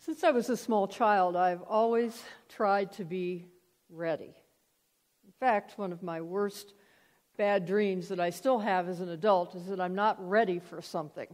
Since I was a small child, I've always tried to be ready. In fact, one of my worst bad dreams that I still have as an adult is that I'm not ready for something.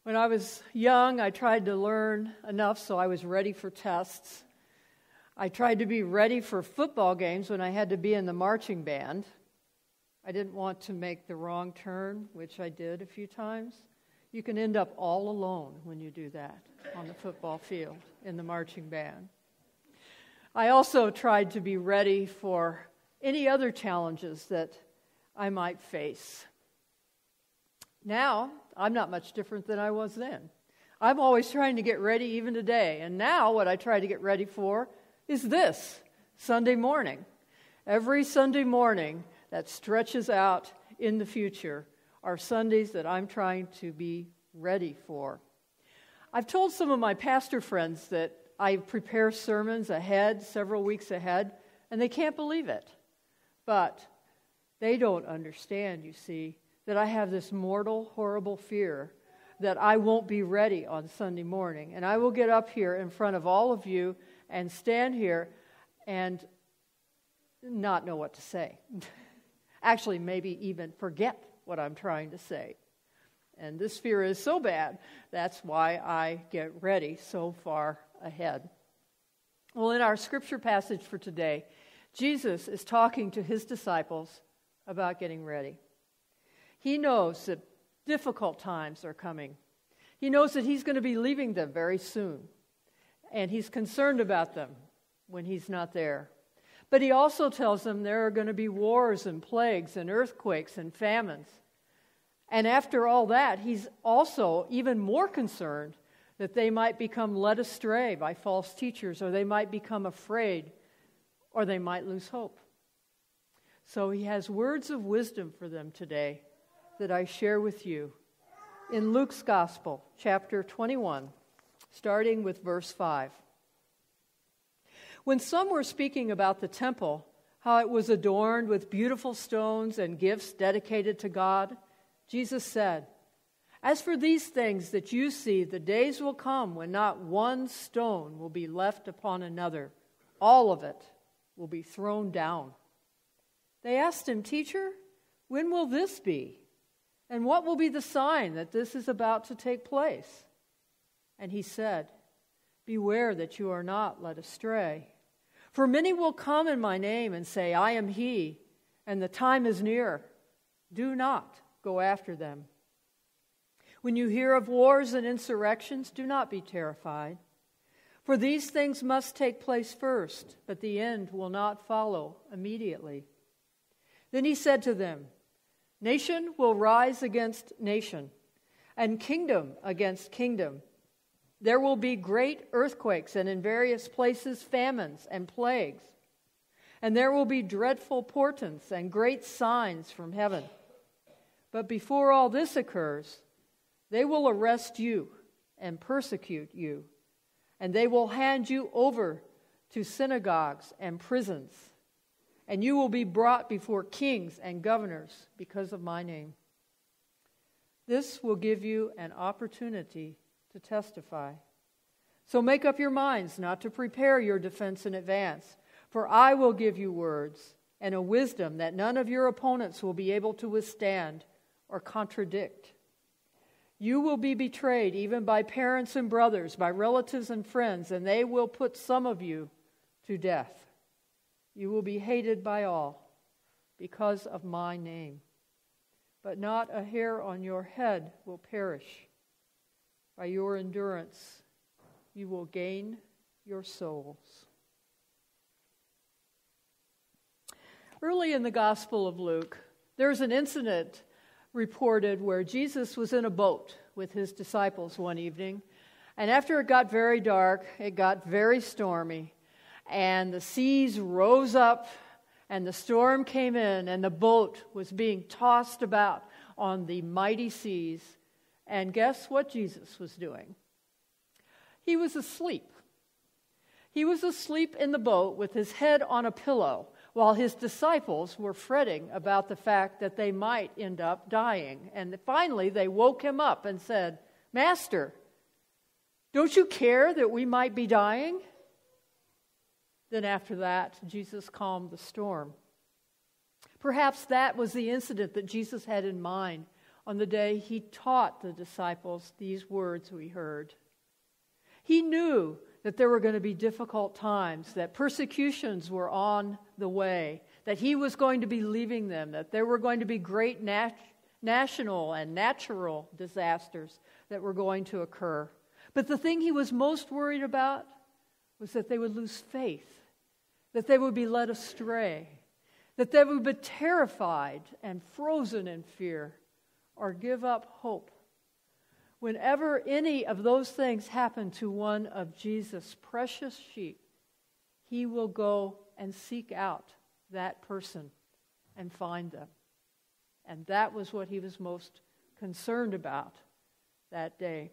When I was young, I tried to learn enough so I was ready for tests. I tried to be ready for football games when I had to be in the marching band. I didn't want to make the wrong turn, which I did a few times. You can end up all alone when you do that on the football field in the marching band. I also tried to be ready for any other challenges that I might face. Now, I'm not much different than I was then. I'm always trying to get ready even today. And now what I try to get ready for is this, Sunday morning. Every Sunday morning that stretches out in the future are Sundays that I'm trying to be ready for. I've told some of my pastor friends that I prepare sermons ahead, several weeks ahead, and they can't believe it. But they don't understand, you see, that I have this mortal, horrible fear that I won't be ready on Sunday morning. And I will get up here in front of all of you and stand here and not know what to say. Actually, maybe even forget what I'm trying to say. And this fear is so bad, that's why I get ready so far ahead. Well, in our scripture passage for today, Jesus is talking to his disciples about getting ready. He knows that difficult times are coming. He knows that he's going to be leaving them very soon. And he's concerned about them when he's not there. But he also tells them there are going to be wars and plagues and earthquakes and famines. And after all that, he's also even more concerned that they might become led astray by false teachers, or they might become afraid, or they might lose hope. So he has words of wisdom for them today that I share with you in Luke's Gospel, chapter 21, starting with verse 5. When some were speaking about the temple, how it was adorned with beautiful stones and gifts dedicated to God, Jesus said, "As for these things that you see, the days will come when not one stone will be left upon another. All of it will be thrown down." They asked him, "Teacher, when will this be? And what will be the sign that this is about to take place?" And he said, "Beware that you are not led astray. For many will come in my name and say, 'I am he,' and the time is near. Do not go after them. When you hear of wars and insurrections, do not be terrified. For these things must take place first, but the end will not follow immediately." Then he said to them, "Nation will rise against nation, and kingdom against kingdom. There will be great earthquakes, and in various places famines and plagues. And there will be dreadful portents and great signs from heaven. But before all this occurs, they will arrest you and persecute you, and they will hand you over to synagogues and prisons, and you will be brought before kings and governors because of my name. This will give you an opportunity to testify. So make up your minds not to prepare your defense in advance, for I will give you words and a wisdom that none of your opponents will be able to withstand or contradict. You will be betrayed even by parents and brothers, by relatives and friends, and they will put some of you to death. You will be hated by all because of my name. But not a hair on your head will perish. By your endurance, you will gain your souls." Early in the Gospel of Luke, there's an incident reported where Jesus was in a boat with his disciples one evening, and after it got very dark, it got very stormy, and the seas rose up, and the storm came in, and the boat was being tossed about on the mighty seas. And guess what Jesus was doing? He was asleep. He was asleep in the boat with his head on a pillow, while his disciples were fretting about the fact that they might end up dying. And finally, they woke him up and said, "Master, Don't you care that we might be dying?" Then after that, Jesus calmed the storm. Perhaps that was the incident that Jesus had in mind on the day he taught the disciples these words we heard. He knew that there were going to be difficult times, that persecutions were on the way, that he was going to be leaving them, that there were going to be great national and natural disasters that were going to occur. But the thing he was most worried about was that they would lose faith, that they would be led astray, that they would be terrified and frozen in fear, or give up hope. Whenever any of those things happen to one of Jesus' precious sheep, he will go and seek out that person and find them. And that was what he was most concerned about that day.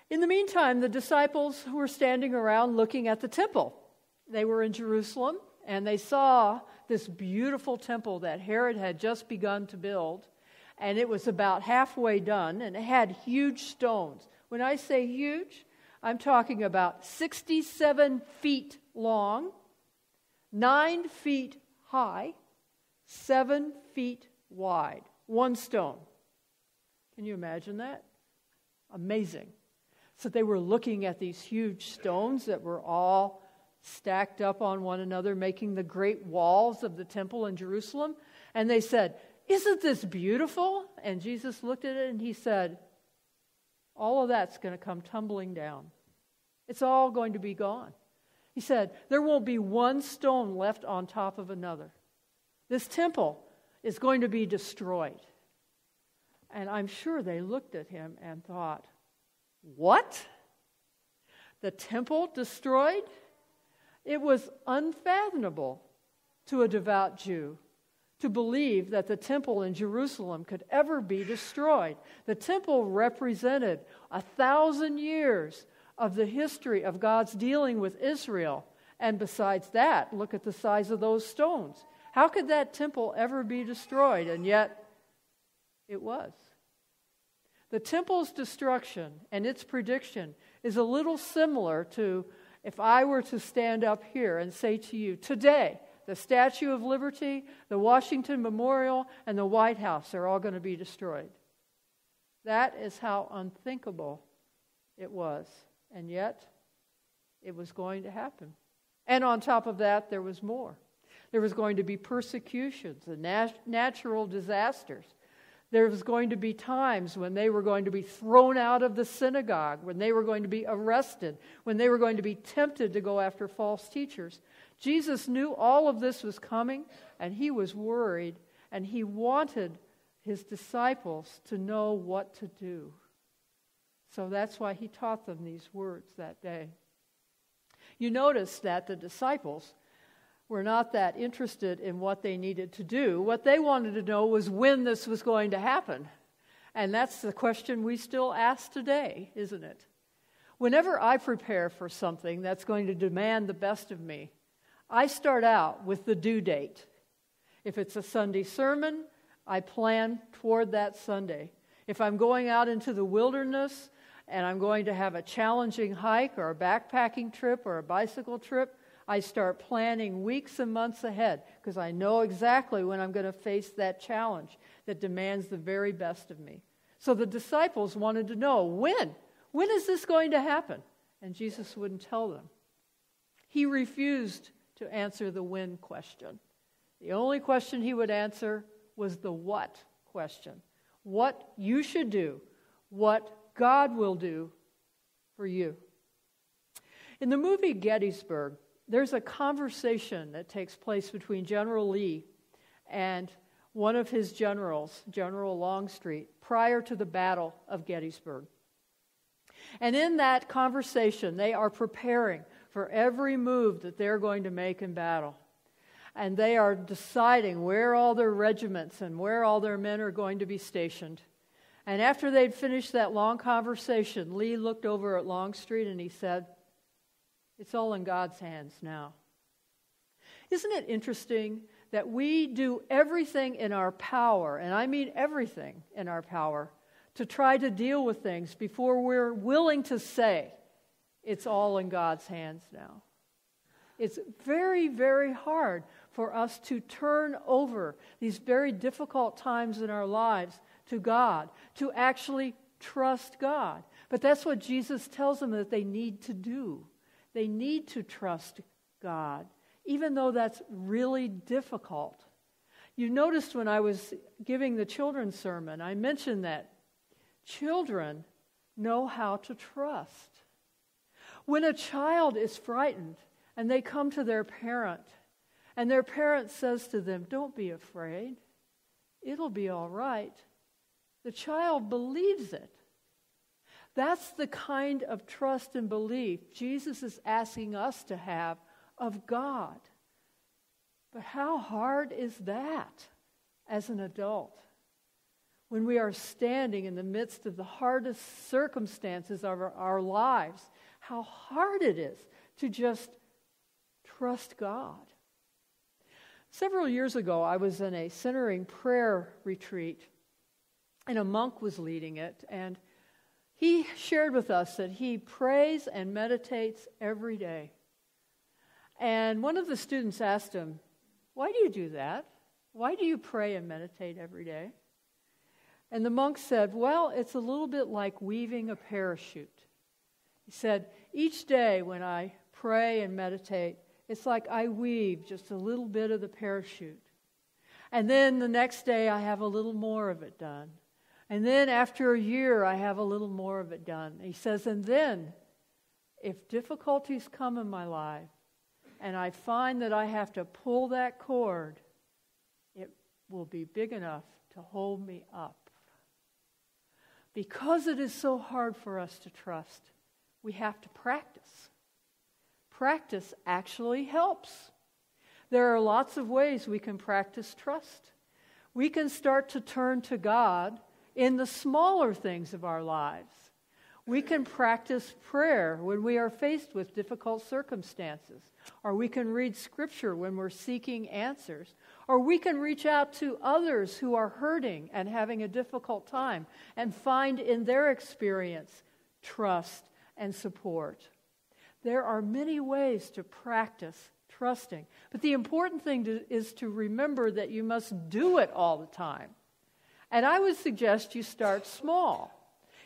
In the meantime, the disciples were standing around looking at the temple. They were in Jerusalem, and they saw this beautiful temple that Herod had just begun to build. And it was about halfway done, and it had huge stones. When I say huge, I'm talking about 67 feet long, 9 feet high, 7 feet wide. One stone. Can you imagine that? Amazing. So they were looking at these huge stones that were all stacked up on one another, making the great walls of the temple in Jerusalem. And they said, "Isn't this beautiful?" And Jesus looked at it and he said, "All of that's going to come tumbling down. It's all going to be gone." He said, "There won't be one stone left on top of another. This temple is going to be destroyed." And I'm sure they looked at him and thought, "What? The temple destroyed?" It was unfathomable to a devout Jew to believe that the temple in Jerusalem could ever be destroyed. The temple represented 1,000 years of the history of God's dealing with Israel. And besides that, look at the size of those stones. How could that temple ever be destroyed? And yet, it was. The temple's destruction and its prediction is a little similar to if I were to stand up here and say to you, today, the Statue of Liberty, the Washington Memorial, and the White House are all going to be destroyed. That is how unthinkable it was. And yet, it was going to happen. And on top of that, there was more. There was going to be persecutions and natural disasters. There was going to be times when they were going to be thrown out of the synagogue, when they were going to be arrested, when they were going to be tempted to go after false teachers. Jesus knew all of this was coming, and he was worried, and he wanted his disciples to know what to do. So that's why he taught them these words that day. You notice that the disciples were not that interested in what they needed to do. What they wanted to know was when this was going to happen. And that's the question we still ask today, isn't it? Whenever I prepare for something that's going to demand the best of me, I start out with the due date. If it's a Sunday sermon, I plan toward that Sunday. If I'm going out into the wilderness and I'm going to have a challenging hike or a backpacking trip or a bicycle trip, I start planning weeks and months ahead because I know exactly when I'm going to face that challenge that demands the very best of me. So the disciples wanted to know, when? When is this going to happen? And Jesus wouldn't tell them. He refused to answer the when question. The only question he would answer was the what question. What you should do, what God will do for you. In the movie Gettysburg, there's a conversation that takes place between General Lee and one of his generals, General Longstreet, prior to the Battle of Gettysburg. And in that conversation, they are preparing for every move that they're going to make in battle. And they are deciding where all their regiments and where all their men are going to be stationed. And after they'd finished that long conversation, Lee looked over at Longstreet and he said, "It's all in God's hands now." Isn't it interesting that we do everything in our power, and I mean everything in our power, to try to deal with things before we're willing to say, it's all in God's hands now. It's very, very hard for us to turn over these very difficult times in our lives to God, to actually trust God. But that's what Jesus tells them that they need to do. They need to trust God, even though that's really difficult. You noticed when I was giving the children's sermon, I mentioned that children know how to trust. When a child is frightened and they come to their parent, and their parent says to them, "Don't be afraid. It'll be all right," the child believes it. That's the kind of trust and belief Jesus is asking us to have of God. But how hard is that as an adult? When we are standing in the midst of the hardest circumstances of our lives, how hard it is to just trust God. Several years ago, I was in a centering prayer retreat, and a monk was leading it, and he shared with us that he prays and meditates every day. And one of the students asked him, "Why do you do that? Why do you pray and meditate every day?" And the monk said, "Well, it's a little bit like weaving a parachute." He said, "Each day when I pray and meditate, it's like I weave just a little bit of the parachute. And then the next day I have a little more of it done. And then after a year I have a little more of it done." He says, "And then if difficulties come in my life and I find that I have to pull that cord, it will be big enough to hold me up." Because it is so hard for us to trust, we have to practice. Practice actually helps. There are lots of ways we can practice trust. We can start to turn to God in the smaller things of our lives. We can practice prayer when we are faced with difficult circumstances, or we can read Scripture when we're seeking answers, or we can reach out to others who are hurting and having a difficult time and find in their experience trust and support. There are many ways to practice trusting, but the important thing is to remember that you must do it all the time. And I would suggest you start small.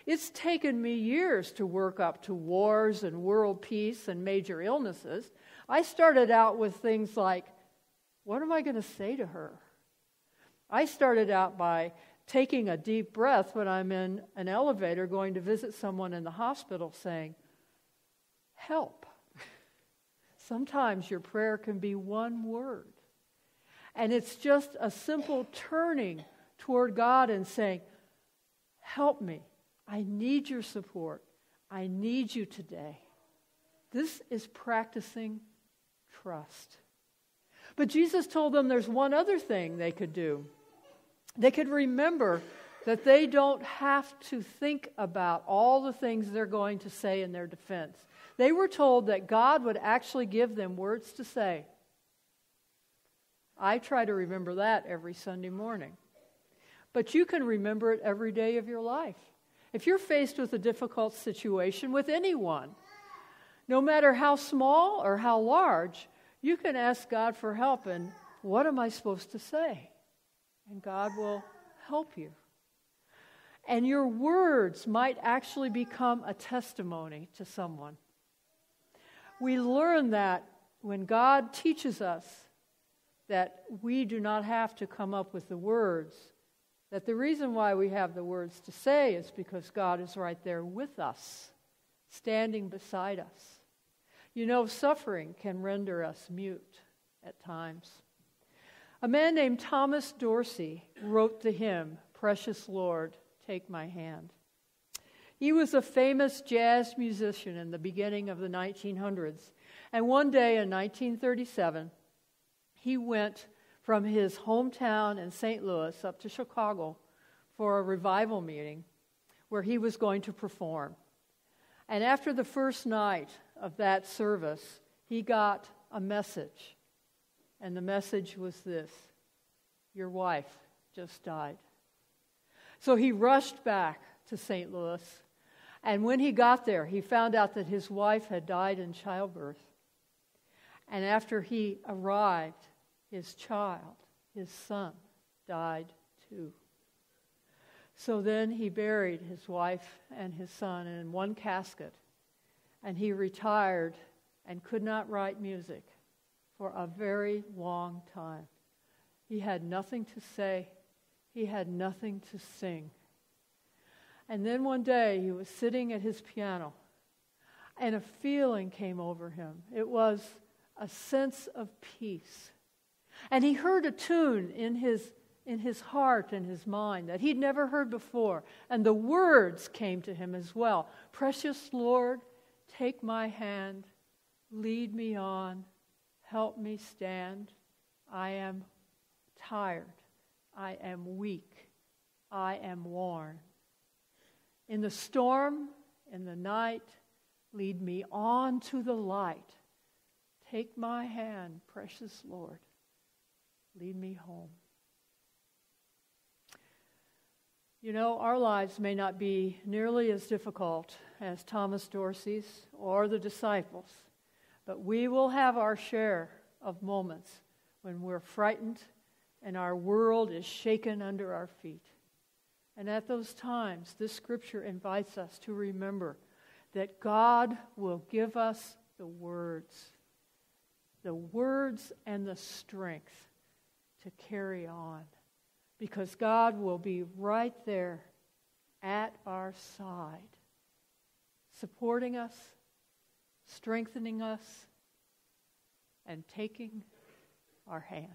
It's taken me years to work up to wars and world peace and major illnesses. I started out with things like, what am I going to say to her? I started out by taking a deep breath when I'm in an elevator going to visit someone in the hospital, saying, "Help." Sometimes your prayer can be one word. And it's just a simple turning toward God and saying, "Help me. I need your support. I need you today." This is practicing trust. But Jesus told them there's one other thing they could do. They could remember that they don't have to think about all the things they're going to say in their defense. They were told that God would actually give them words to say. I try to remember that every Sunday morning. But you can remember it every day of your life. If you're faced with a difficult situation with anyone, no matter how small or how large, you can ask God for help and what am I supposed to say? And God will help you. And your words might actually become a testimony to someone. We learn that when God teaches us that we do not have to come up with the words, that the reason why we have the words to say is because God is right there with us, standing beside us. You know, suffering can render us mute at times. A man named Thomas Dorsey wrote the hymn, "Precious Lord, Take My Hand." He was a famous jazz musician in the beginning of the 1900s. And one day in 1937, he went from his hometown in St. Louis up to Chicago for a revival meeting where he was going to perform. And after the first night of that service, he got a message. And the message was this: "Your wife just died." So he rushed back to St. Louis. And when he got there, he found out that his wife had died in childbirth. And after he arrived, his child, his son, died too. So then he buried his wife and his son in one casket, and he retired and could not write music for a very long time. He had nothing to say. He had nothing to sing. And then one day he was sitting at his piano, and a feeling came over him. It was a sense of peace. And he heard a tune in his heart and his mind that he'd never heard before. And the words came to him as well. Precious Lord, take my hand, lead me on, help me stand. I am tired. I am weak. I am worn. In the storm, in the night, lead me on to the light. Take my hand, precious Lord. Lead me home. You know, our lives may not be nearly as difficult as Thomas Dorsey's or the disciples, but we will have our share of moments when we're frightened and our world is shaken under our feet. And at those times, this scripture invites us to remember that God will give us the words and the strength to carry on, because God will be right there at our side, supporting us, strengthening us, and taking our hand.